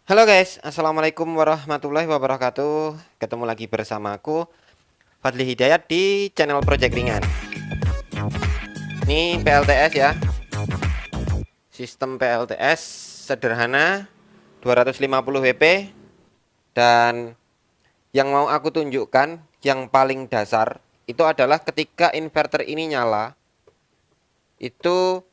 Halo guys, assalamualaikum warahmatullahi wabarakatuh. Ketemu lagi bersama aku, Fadli Hidayat di channel Project Ringan. Ini PLTS ya, sistem PLTS sederhana 250 WP. Dan yang mau aku tunjukkan yang paling dasar itu adalah ketika inverter ini nyala, itu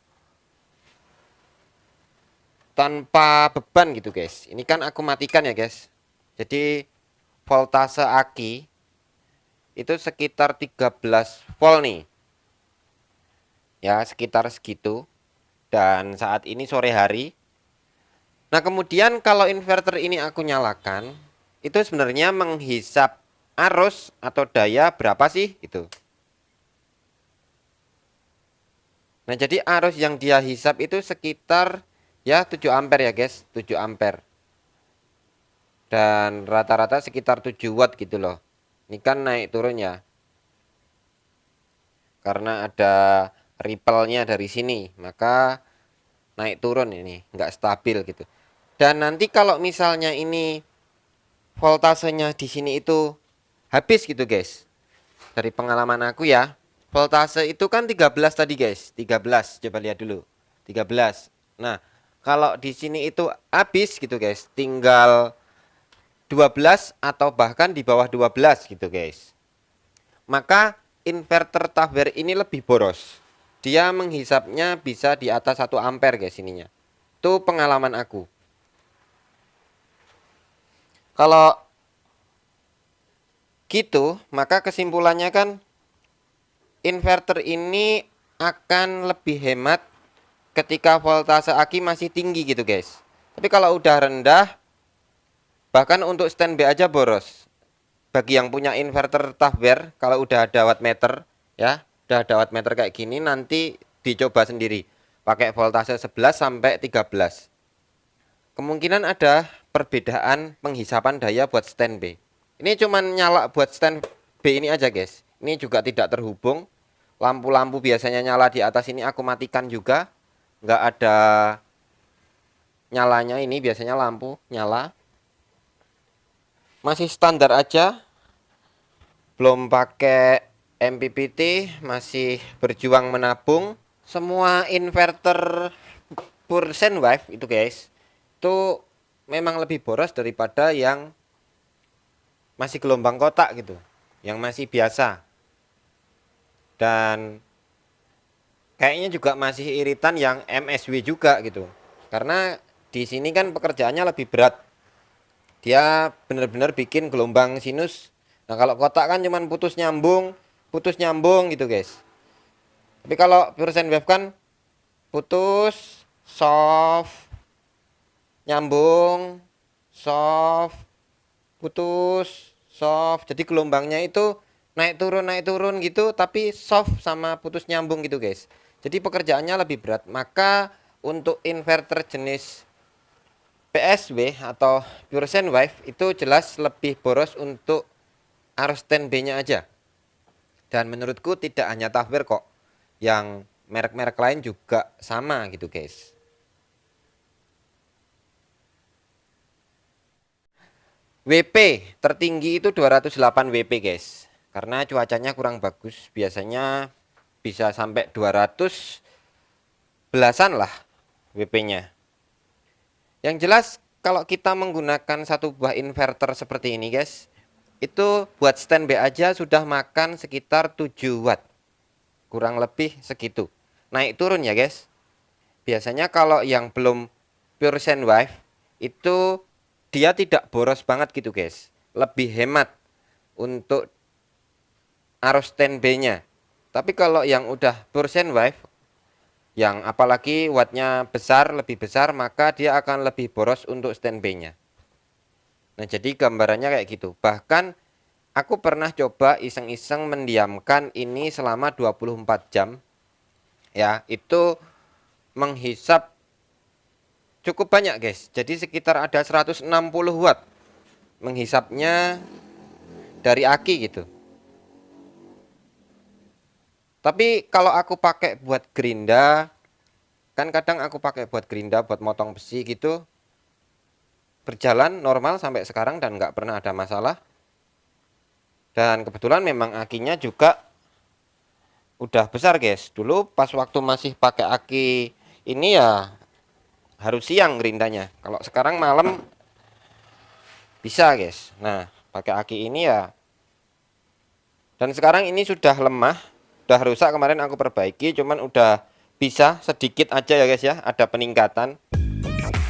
tanpa beban gitu guys. Ini kan aku matikan ya guys. Jadi voltase aki itu sekitar 13 volt nih. Ya, sekitar segitu. Dan saat ini sore hari. Nah, kemudian kalau inverter ini aku nyalakan, itu sebenarnya menghisap arus atau daya berapa sih itu. Nah, jadi arus yang dia hisap itu sekitar ya 7 ampere ya, guys, 7 ampere. Dan rata-rata sekitar 7 watt gitu loh. Ini kan naik turun ya. Karena ada ripple-nya dari sini, maka naik turun ini, nggak stabil gitu. Dan nanti kalau misalnya ini voltasenya di sini itu habis gitu guys. Dari pengalaman aku ya, voltase itu kan 13 tadi guys, 13. Coba lihat dulu. 13. Nah, kalau di sini itu habis gitu guys, tinggal 12 atau bahkan di bawah 12 gitu guys. Maka inverter Tafwer ini lebih boros. Dia menghisapnya bisa di atas 1 ampere guys ininya. Itu pengalaman aku. Kalau gitu, maka kesimpulannya kan inverter ini akan lebih hemat ketika voltase aki masih tinggi gitu guys. Tapi kalau udah rendah, bahkan untuk standby aja boros. Bagi yang punya inverter Tafwer, kalau udah ada wattmeter ya, udah ada wattmeter kayak gini, nanti dicoba sendiri. Pakai voltase 11 sampai 13. Kemungkinan ada perbedaan penghisapan daya buat standby. Ini cuman nyala buat standby ini aja guys. Ini juga tidak terhubung. Lampu-lampu biasanya nyala di atas ini aku matikan juga. Nggak ada nyalanya, ini biasanya lampu nyala. Masih standar aja. Belum pakai MPPT, masih berjuang menabung. Semua inverter pure wave itu guys, itu memang lebih boros daripada yang masih gelombang kotak gitu, yang masih biasa. Dan kayaknya juga masih iritan yang MSW juga gitu. Karena di sini kan pekerjaannya lebih berat. Dia benar-benar bikin gelombang sinus. Nah, kalau kotak kan cuman putus nyambung gitu, guys. Tapi kalau pure wave kan putus, soft, nyambung, soft, putus, soft. Jadi gelombangnya itu naik turun gitu, tapi soft sama putus nyambung gitu guys. Jadi pekerjaannya lebih berat. Maka untuk inverter jenis PSW atau pure wave itu jelas lebih boros untuk arus standby-nya aja. Dan menurutku tidak hanya Tafwer kok, yang merek-merek lain juga sama gitu guys. WP tertinggi itu 208 WP guys. Karena cuacanya kurang bagus, biasanya bisa sampai 200 belasan lah WP-nya. Yang jelas kalau kita menggunakan satu buah inverter seperti ini guys, itu buat standby aja sudah makan sekitar 7 watt. Kurang lebih segitu. Naik turun ya guys. Biasanya kalau yang belum pure wave itu dia tidak boros banget gitu guys. Lebih hemat untuk arus standby-nya. Tapi kalau yang udah pure wave, yang apalagi wattnya besar, lebih besar, maka dia akan lebih boros untuk standby-nya. Nah, jadi gambarannya kayak gitu. Bahkan aku pernah coba iseng-iseng mendiamkan ini selama 24 jam. Ya, itu menghisap cukup banyak guys. Jadi sekitar ada 160 watt menghisapnya dari aki gitu. Tapi kalau aku pakai buat gerinda, kan kadang aku pakai buat gerinda buat motong besi gitu, berjalan normal sampai sekarang dan nggak pernah ada masalah. Dan kebetulan memang akinya juga udah besar guys. Dulu pas waktu masih pakai aki ini ya harus siang gerindanya. Kalau sekarang malam bisa guys. Nah, pakai aki ini ya. Dan sekarang ini sudah lemah, udah rusak, kemarin aku perbaiki, cuman udah bisa sedikit aja ya guys ya, ada peningkatan.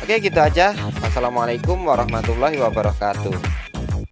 Oke, gitu aja. Wassalamualaikum warahmatullahi wabarakatuh.